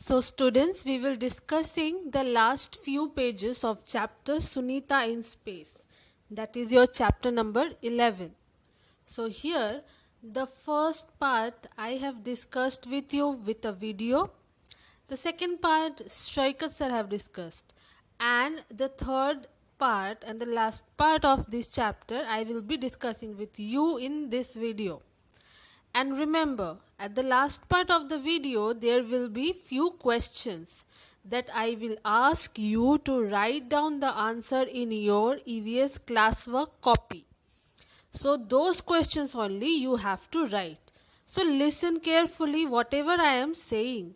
So students, we will discussing the last few pages of chapter Sunita in Space. That is your chapter number 11. So here the first part I have discussed with you with a video. The second part Shaikat sir have discussed, and the third part and the last part of this chapter I will be discussing with you in this video. And remember, at the last part of the video there will be few questions that I will ask you to write down the answer in your EVS classwork copy. So those questions only you have to write. So listen carefully whatever I am saying.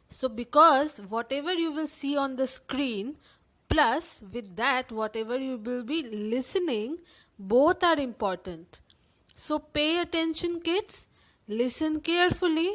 So because whatever you will see on the screen plus with that whatever you will be listening, both are important. So pay attention kids, listen carefully,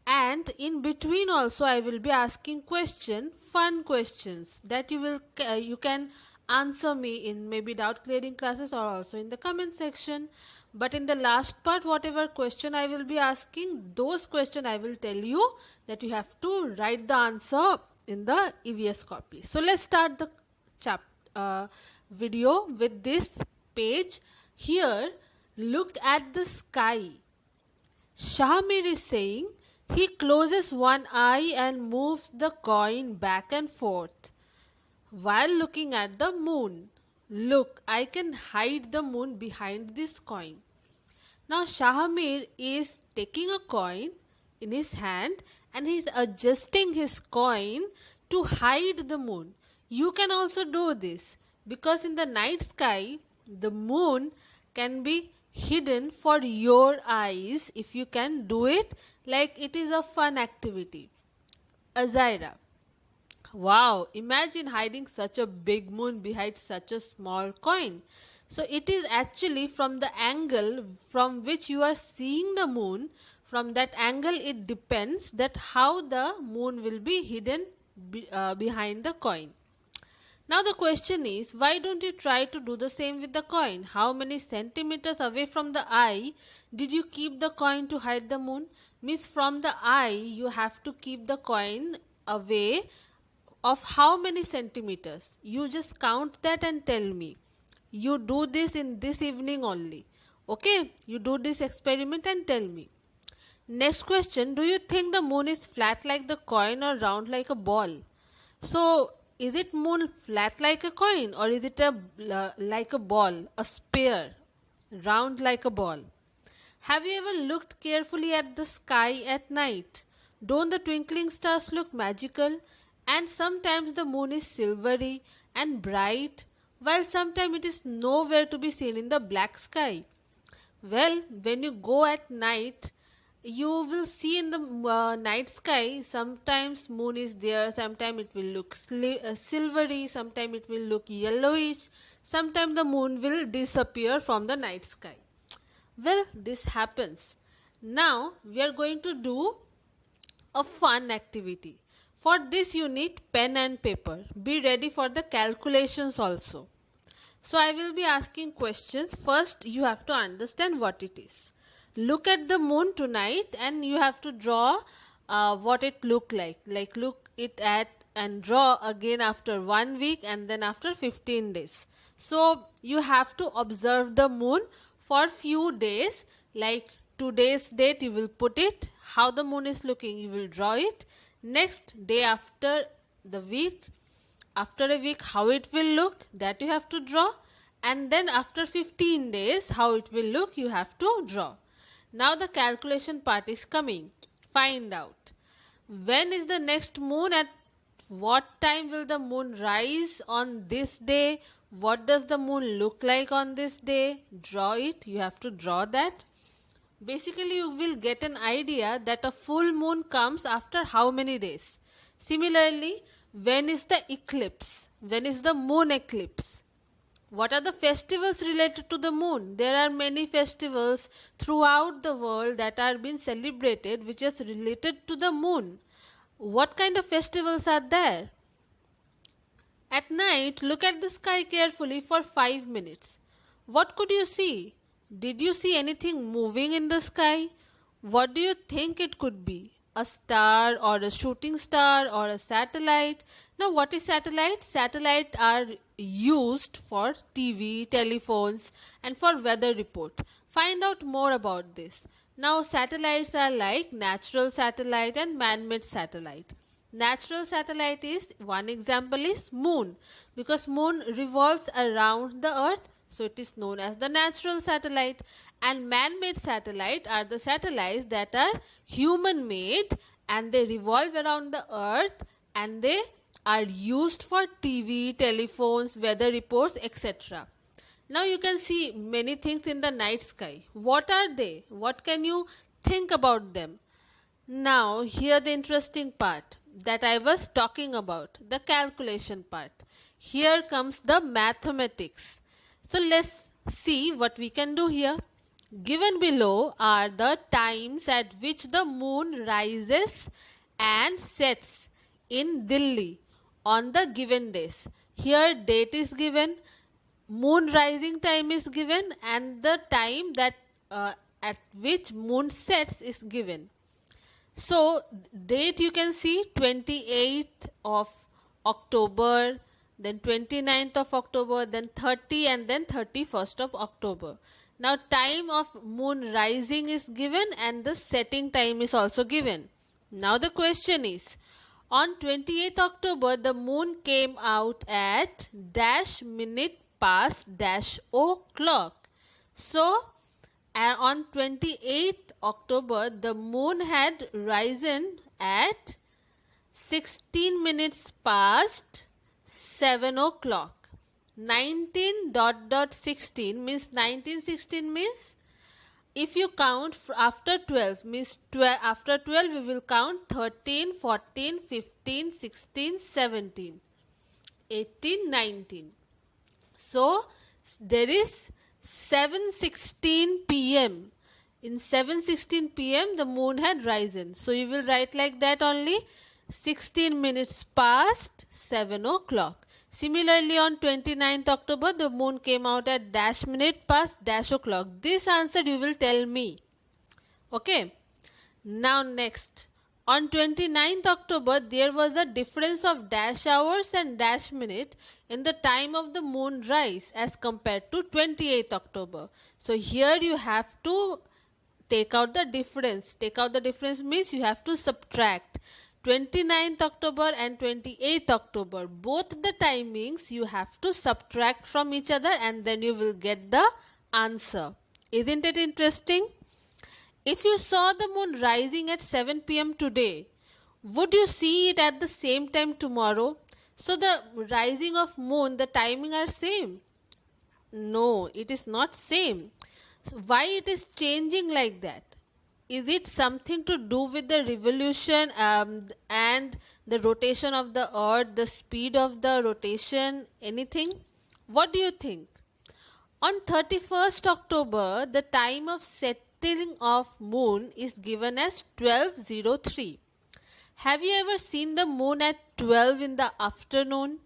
and in between also I will be asking fun questions that you can answer me in maybe doubt clearing classes or also in the comment section. But in the last part whatever question I will be asking, those questions I will tell you that you have to write the answer in the EVS copy. So let's start the video with this page. Here look at the sky. Shahamir is saying he closes one eye and moves the coin back and forth while looking at the moon. Look, I can hide the moon behind this coin. Now Shahamir is taking a coin in his hand and he is adjusting his coin to hide the moon. You can also do this because in the night sky the moon can be hidden for your eyes if you can do it, like it is a fun activity. Azaira: wow, imagine hiding such a big moon behind such a small coin. So it is actually from the angle from which you are seeing the moon, from that angle it depends that how the moon will be hidden behind the coin. Now the question is, why don't you try to do the same with the coin? How many centimeters away from the eye did you keep the coin to hide the moon? Means from the eye you have to keep the coin away of how many centimeters? You just count that and tell me. You do this in this evening only. Okay, you do this experiment and tell me. Next question, do you think the moon is flat like the coin or round like a ball? So is it moon flat like a coin or is it like a ball, a sphere, round like a ball? Have you ever looked carefully at the sky at night? Don't the twinkling stars look magical? And sometimes the moon is silvery and bright, while sometimes it is nowhere to be seen in the black sky. Well, when you go at night you will see in the night sky, sometimes moon is there, sometimes it will look silvery, sometimes it will look yellowish, sometimes the moon will disappear from the night sky. Well, this happens. Now we are going to do a fun activity. For this you need pen and paper. Be ready for the calculations also. So I will be asking questions. First you have to understand what it is. Look at the moon tonight and you have to draw what it look like. Like look it at and draw again after 1 week and then after 15 days. So you have to observe the moon for few days, like today's date you will put it, how the moon is looking you will draw it, next day after the week, after a week how it will look that you have to draw, and then after 15 days how it will look you have to draw. Now the calculation part is coming. Find out when is the next moon, at what time will the moon rise on this day, what does the moon look like on this day, draw it, you have to draw that. Basically you will get an idea that a full moon comes after how many days. Similarly, when is the eclipse, when is the moon eclipse, what are the festivals related to the moon? There are many festivals throughout the world that are being celebrated which is related to the moon. What kind of festivals are there? At night, look at the sky carefully for 5 minutes. What could you see? Did you see anything moving in the sky? What do you think it could be? A star or a shooting star or a satellite? Now what is satellite? Satellites are used for TV, telephones and for weather report. Find out more about this. Now satellites are like natural satellite and man-made satellite. Natural satellite is, one example is moon, because moon revolves around the earth, so it is known as the natural satellite. And man-made satellite are the satellites that are human-made and they revolve around the earth and they are used for TV, telephones, weather reports, etc. Now you can see many things in the night sky. What are they? What can you think about them? Now here the interesting part that I was talking about, the calculation part. Here comes the mathematics. So let's see what we can do here. Given below are the times at which the moon rises and sets in Delhi on the given days. Here date is given, moon rising time is given and the time that at which moon sets is given. So date you can see 28th of October, then 29th of October, then 30 and then 31st of October. Now time of moon rising is given and the setting time is also given. Now the question is, on 28th October the moon came out at dash minute past dash o'clock. So on 28th October the moon had risen at 16 minutes past 7 o'clock. 19 means 1916 means if you count after 12 means after 12 we will count 13, 14, 15, 16, 17, 18, 19. So there is 7:16 p.m. In 7:16 p.m. the moon had risen. So you will write like that only, 16 minutes past 7 o'clock. Similarly on 29th October the moon came out at dash minute past dash o'clock. This answer you will tell me. Okay. Now next. On 29th October there was a difference of dash hours and dash minute in the time of the moon rise as compared to 28th October. So here you have to take out the difference. Take out the difference means you have to subtract 29th October and 28th October. Both the timings you have to subtract from each other and then you will get the answer. Isn't it interesting? If you saw the moon rising at 7 p.m. today, would you see it at the same time tomorrow? So the rising of moon, the timing are same? No, it is not same. So why it is changing like that? Is it something to do with the revolution and the rotation of the earth, the speed of the rotation, anything? What do you think? On 31st October, the time of setting of moon is given as 12:03. Have you ever seen the moon at 12 in the afternoon?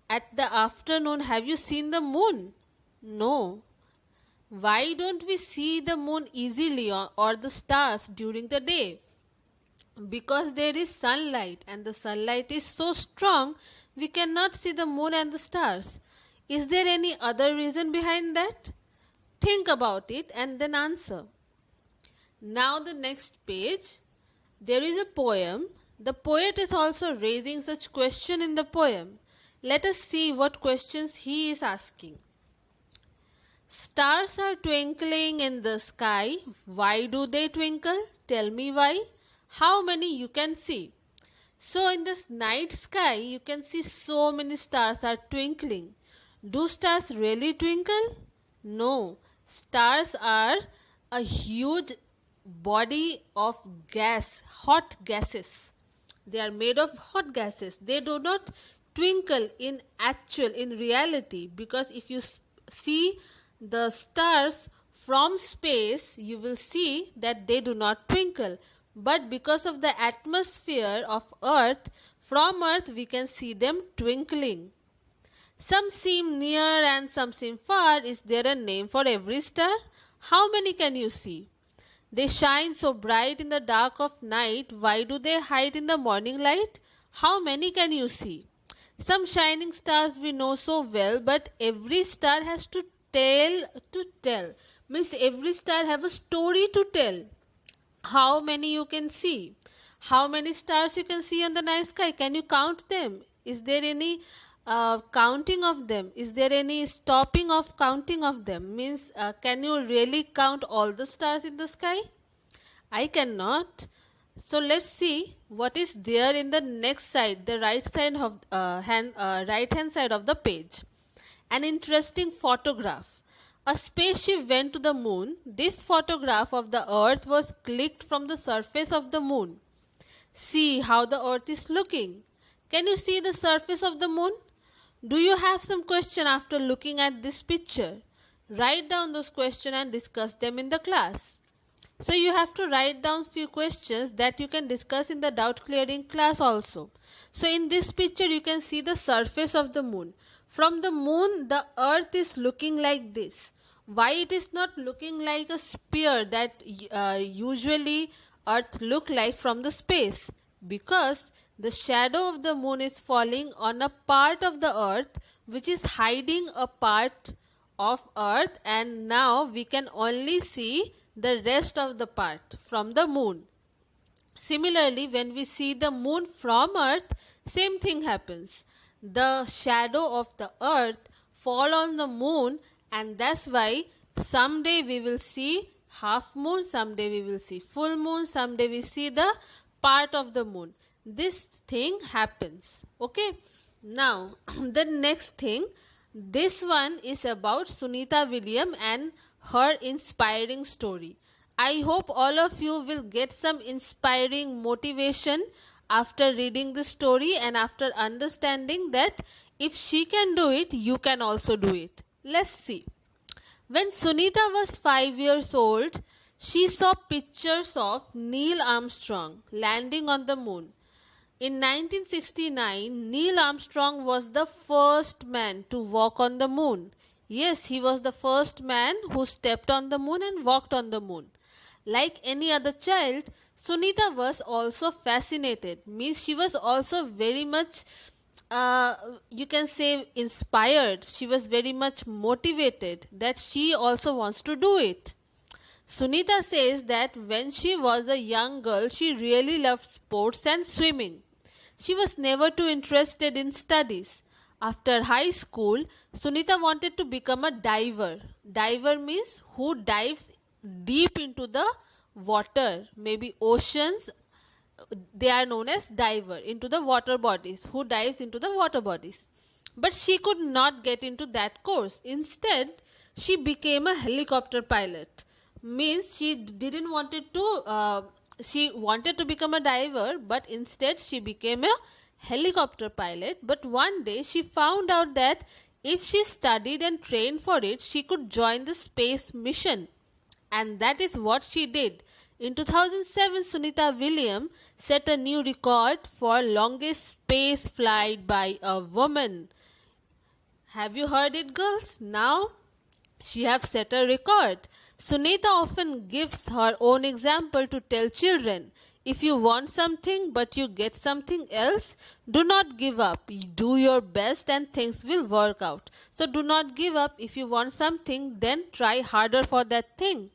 At the afternoon, have you seen the moon? No. Why don't we see the moon easily or the stars during the day? Because there is sunlight, and the sunlight is so strong we cannot see the moon and the stars. Is there any other reason behind that? Think about it and then answer. Now the next page, there is a poem. The poet is also raising such question in the poem. Let us see what questions he is asking. Stars are twinkling in the sky. Why do they twinkle? Tell me why. How many you can see? So in this night sky, you can see so many stars are twinkling. Do stars really twinkle? No. Stars are a huge body of gas, hot gases. They are made of hot gases. They do not twinkle in reality, because if you see the stars from space, you will see that they do not twinkle. But because of the atmosphere of Earth, from Earth we can see them twinkling. Some seem near and some seem far. Is there a name for every star? How many can you see? They shine so bright in the dark of night. Why do they hide in the morning light? How many can you see? Some shining stars we know so well, but every star has to tell. Means every star have a story to tell. How many you can see? How many stars you can see on the night sky? Can you count them? Is there any counting of them? Is there any stopping of counting of them? Means can you really count all the stars in the sky? I cannot. So let's see what is there in the next side, the right hand side of the page. An interesting photograph. A spaceship went to the moon. This photograph of the earth was clicked from the surface of the moon. See how the earth is looking. Can you see the surface of the moon? Do you have some question after looking at this picture? Write down those questions and discuss them in the class. So you have to write down few questions that you can discuss in the doubt clearing class also. So in this picture you can see the surface of the moon. From the moon, the earth is looking like this. Why it is not looking like a sphere that usually earth look like from the space? Because the shadow of the moon is falling on a part of the earth which is hiding a part of earth, and now we can only see the rest of the part from the moon. Similarly, when we see the moon from earth, same thing happens. The shadow of the earth fall on the moon, and that's why someday we will see half moon, someday we will see full moon, someday we see the part of the moon. This thing happens. Okay. Now the next thing, this one is about Sunita Williams and her inspiring story. I hope all of you will get some inspiring motivation after reading the story and after understanding that if she can do it, you can also do it. Let's see. When Sunita was 5 years old, she saw pictures of Neil Armstrong landing on the moon. In 1969, Neil Armstrong was the first man to walk on the moon. Yes, he was the first man who stepped on the moon and walked on the moon. Like any other child, Sunita was also fascinated. Means she was also very much, you can say, inspired. She was very much motivated that she also wants to do it. Sunita says that when she was a young girl, she really loved sports and swimming. She was never too interested in studies. After high school, Sunita wanted to become a diver. Diver means who dives deep into the water, maybe oceans. They are known as diver, into the water bodies, who dives into the water bodies. But she could not get into that course. Instead, she became a helicopter pilot. Means she didn't wanted to she wanted to become a diver, but instead she became a helicopter pilot. But one day she found out that if she studied and trained for it, she could join the space mission, and that is what she did. In 2007, Sunita Williams set a new record for longest space flight by a woman. Have you heard it, girls? Now she have set a record. Sunita often gives her own example to tell children, if you want something but you get something else, do not give up. Do your best and things will work out. So do not give up. If you want something, then try harder for that thing.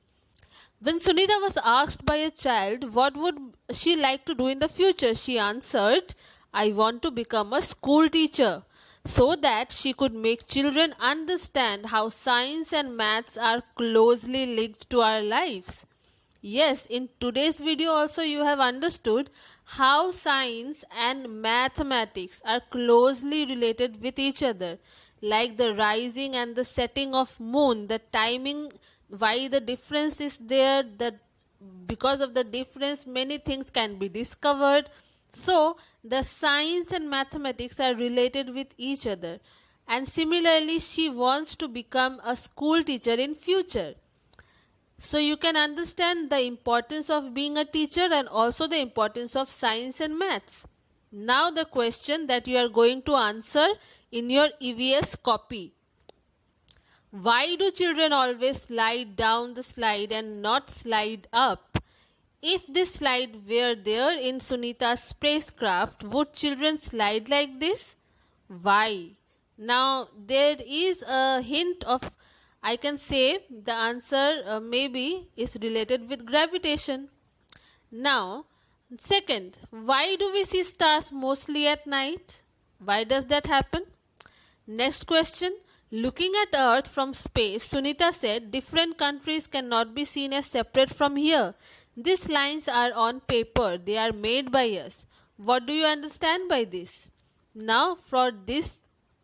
When Sunita was asked by a child what would she like to do in the future, she answered, I want to become a school teacher, so that she could make children understand how science and maths are closely linked to our lives. Yes, in today's video also you have understood how science and mathematics are closely related with each other, like the rising and the setting of moon, the timing, why the difference is there, that because of the difference many things can be discovered. So the science and mathematics are related with each other, and similarly she wants to become a school teacher in future. So you can understand the importance of being a teacher and also the importance of science and maths. Now the question that you are going to answer in your EVS copy. Why do children always slide down the slide and not slide up? If this slide were there in Sunita's spacecraft, would children slide like this? Why? Now there is a hint of, I can say the answer maybe is related with gravitation. Now, second, why do we see stars mostly at night? Why does that happen? Next question, looking at Earth from space, Sunita said different countries cannot be seen as separate from here. These lines are on paper, they are made by us. What do you understand by this? Now, for this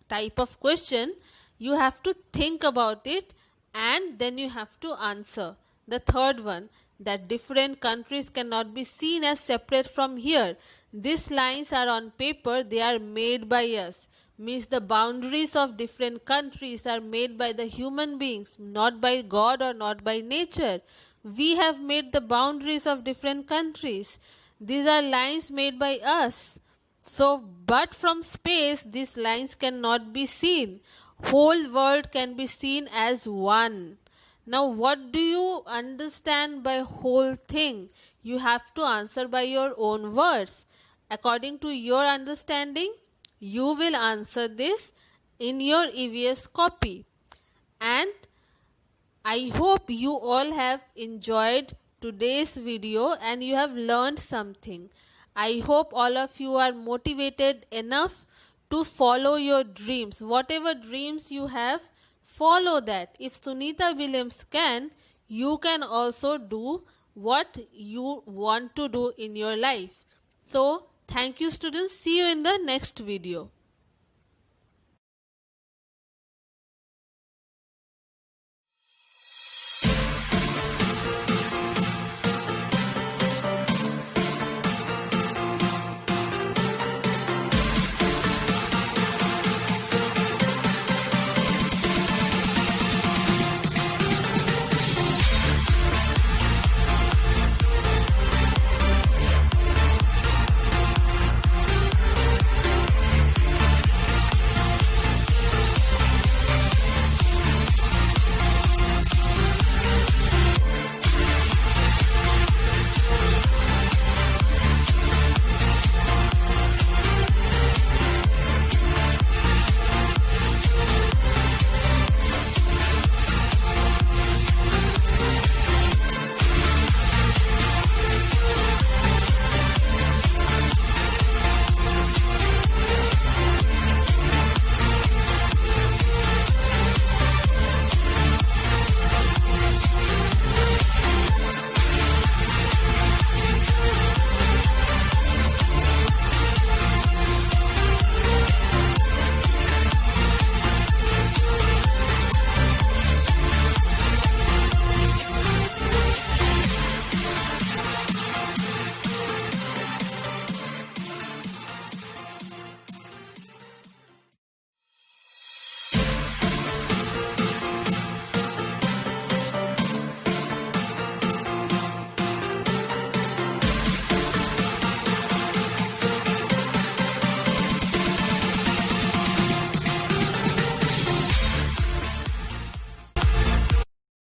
type of question, you have to think about it and then you have to answer. The third one, that different countries cannot be seen as separate from here. These lines are on paper, they are made by us. Means the boundaries of different countries are made by the human beings, not by God or not by nature. We have made the boundaries of different countries. These are lines made by us. So, but from space, these lines cannot be seen. Whole world can be seen as one. Now, what do you understand by whole thing? You have to answer by your own words. According to your understanding, you will answer this in your EVS copy. And I hope you all have enjoyed today's video and you have learned something. I hope all of you are motivated enough to follow your dreams. Whatever dreams you have, follow that. If Sunita Williams can, you can also do what you want to do in your life. So, thank you students. See you in the next video.